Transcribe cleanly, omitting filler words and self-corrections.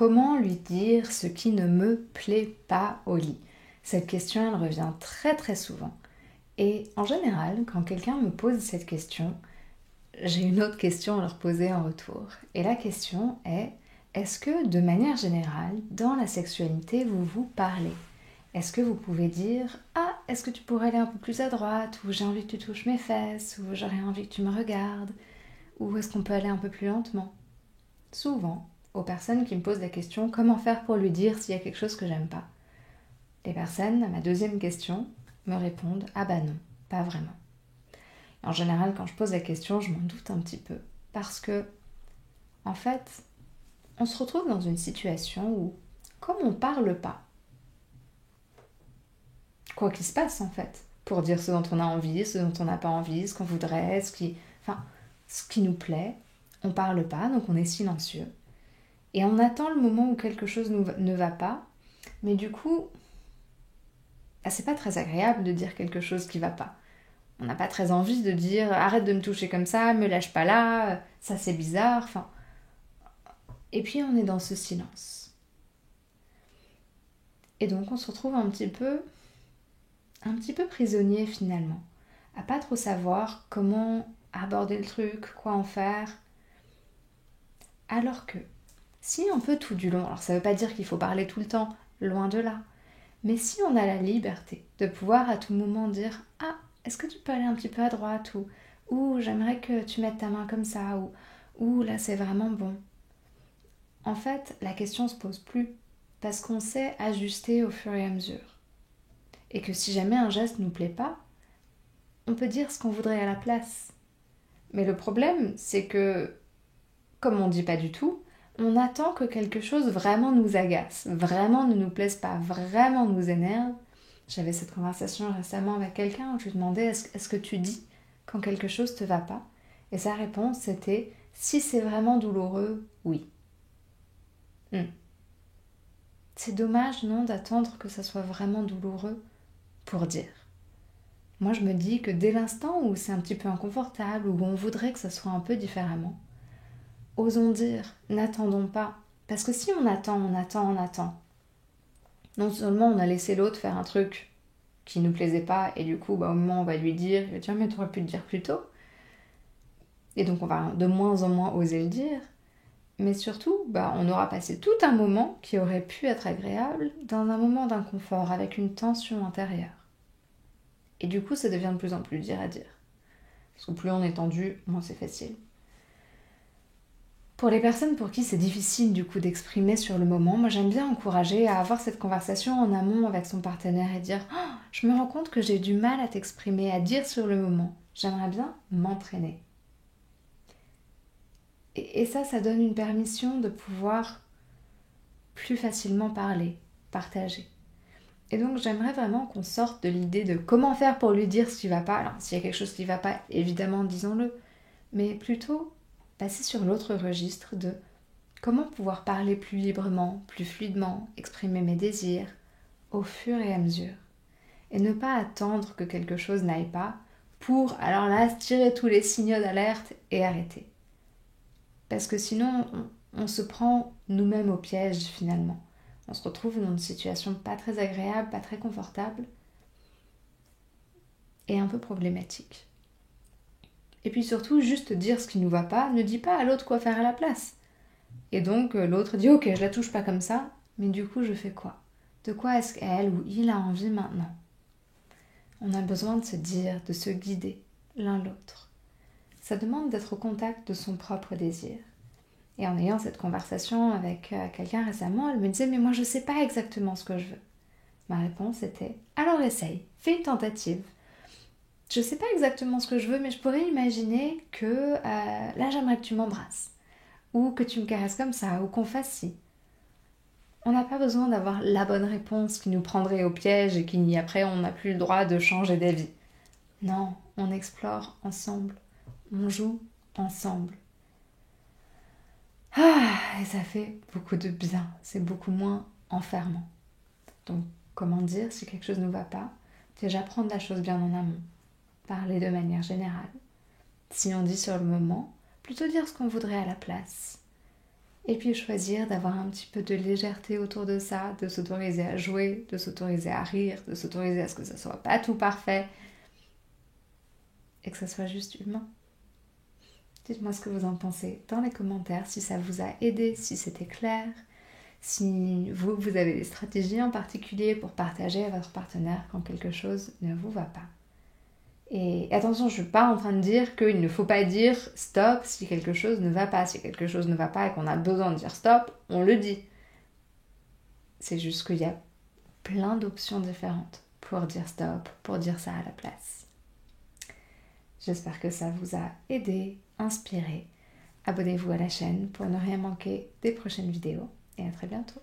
comment lui dire ce qui ne me plaît pas au lit? Cette question, elle revient très très souvent. Et en général, quand quelqu'un me pose cette question, j'ai une autre question à leur poser en retour. Et la question est, est-ce que de manière générale, dans la sexualité, vous vous parlez? Est-ce que vous pouvez dire, ah, est-ce que tu pourrais aller un peu plus à droite, ou j'ai envie que tu touches mes fesses, ou j'aurais envie que tu me regardes, ou est-ce qu'on peut aller un peu plus lentement? Souvent, aux personnes qui me posent la question, comment faire pour lui dire s'il y a quelque chose que j'aime pas? Les personnes, à ma deuxième question, me répondent, ah bah non, pas vraiment. En général, quand je pose la question, je m'en doute un petit peu. Parce que, en fait, on se retrouve dans une situation où, comme on parle pas, quoi qu'il se passe en fait, pour dire ce dont on a envie, ce dont on n'a pas envie, ce qu'on voudrait, ce qui nous plaît, on parle pas, donc on est silencieux. Et on attend le moment où quelque chose ne va pas, mais du coup, c'est pas très agréable de dire quelque chose qui va pas. On n'a pas très envie de dire arrête de me toucher comme ça, me lâche pas là, ça c'est bizarre, enfin. Et puis on est dans ce silence. Et donc on se retrouve un petit peu prisonnier finalement, à pas trop savoir comment aborder le truc, quoi en faire. Alors que si on peut tout du long, alors ça veut pas dire qu'il faut parler tout le temps, loin de là, mais si on a la liberté de pouvoir à tout moment dire ah, est-ce que tu peux aller un petit peu à droite ou j'aimerais que tu mettes ta main comme ça ou là c'est vraiment bon. En fait, la question se pose plus parce qu'on sait ajuster au fur et à mesure. Et que si jamais un geste nous plaît pas, on peut dire ce qu'on voudrait à la place. Mais le problème, c'est que, comme on dit pas du tout, on attend que quelque chose vraiment nous agace, vraiment ne nous plaise pas, vraiment nous énerve. J'avais cette conversation récemment avec quelqu'un où je lui demandais est-ce que tu dis quand quelque chose te va pas? Et sa réponse c'était si c'est vraiment douloureux, oui. C'est dommage, non, d'attendre que ça soit vraiment douloureux pour dire. Moi, je me dis que dès l'instant où c'est un petit peu inconfortable, où on voudrait que ça soit un peu différemment, osons dire, n'attendons pas. Parce que si on attend, non seulement on a laissé l'autre faire un truc qui nous plaisait pas, et du coup, au moment où on va lui dire, il va dire, mais t'aurais pu le dire plus tôt. Et donc, on va de moins en moins oser le dire. Mais surtout, on aura passé tout un moment qui aurait pu être agréable dans un moment d'inconfort, avec une tension intérieure. Et du coup, ça devient de plus en plus dur à dire. Parce que plus on est tendu, moins c'est facile. Pour les personnes pour qui c'est difficile du coup d'exprimer sur le moment, moi j'aime bien encourager à avoir cette conversation en amont avec son partenaire et dire oh, je me rends compte que j'ai du mal à t'exprimer, à dire sur le moment. J'aimerais bien m'entraîner. Et ça donne une permission de pouvoir plus facilement parler, partager. Et donc j'aimerais vraiment qu'on sorte de l'idée de comment faire pour lui dire ce qui va pas. Alors s'il y a quelque chose qui va pas, évidemment disons-le. Mais plutôt passer sur l'autre registre de comment pouvoir parler plus librement, plus fluidement, exprimer mes désirs au fur et à mesure. Et ne pas attendre que quelque chose n'aille pas pour, alors là, tirer tous les signaux d'alerte et arrêter. Parce que sinon, on se prend nous-mêmes au piège finalement. On se retrouve dans une situation pas très agréable, pas très confortable et un peu problématique. Et puis surtout, juste dire ce qui nous va pas, ne dit pas à l'autre quoi faire à la place. Et donc l'autre dit ok, je la touche pas comme ça, mais du coup je fais quoi? De quoi est-ce qu'elle ou il a envie maintenant? On a besoin de se dire, de se guider l'un l'autre. Ça demande d'être au contact de son propre désir. Et en ayant cette conversation avec quelqu'un récemment, elle me disait mais moi je sais pas exactement ce que je veux. Ma réponse était alors essaye, fais une tentative. Je sais pas exactement ce que je veux, mais je pourrais imaginer que là j'aimerais que tu m'embrasses. Ou que tu me caresses comme ça, ou qu'on fasse ci. On n'a pas besoin d'avoir la bonne réponse qui nous prendrait au piège et qui après on n'a plus le droit de changer d'avis. Non, on explore ensemble, on joue ensemble. Et ça fait beaucoup de bien, c'est beaucoup moins enfermant. Donc comment dire si quelque chose ne va pas? Déjà prendre la chose bien en amont, parler de manière générale. Si on dit sur le moment, plutôt dire ce qu'on voudrait à la place. Et puis choisir d'avoir un petit peu de légèreté autour de ça, de s'autoriser à jouer, de s'autoriser à rire, de s'autoriser à ce que ça soit pas tout parfait et que ça soit juste humain. Dites-moi ce que vous en pensez dans les commentaires, si ça vous a aidé, si c'était clair, si vous avez des stratégies en particulier pour partager à votre partenaire quand quelque chose ne vous va pas. Et attention, je ne suis pas en train de dire qu'il ne faut pas dire stop si quelque chose ne va pas. Si quelque chose ne va pas et qu'on a besoin de dire stop, on le dit. C'est juste qu'il y a plein d'options différentes pour dire stop, pour dire ça à la place. J'espère que ça vous a aidé, inspiré. Abonnez-vous à la chaîne pour ne rien manquer des prochaines vidéos et à très bientôt.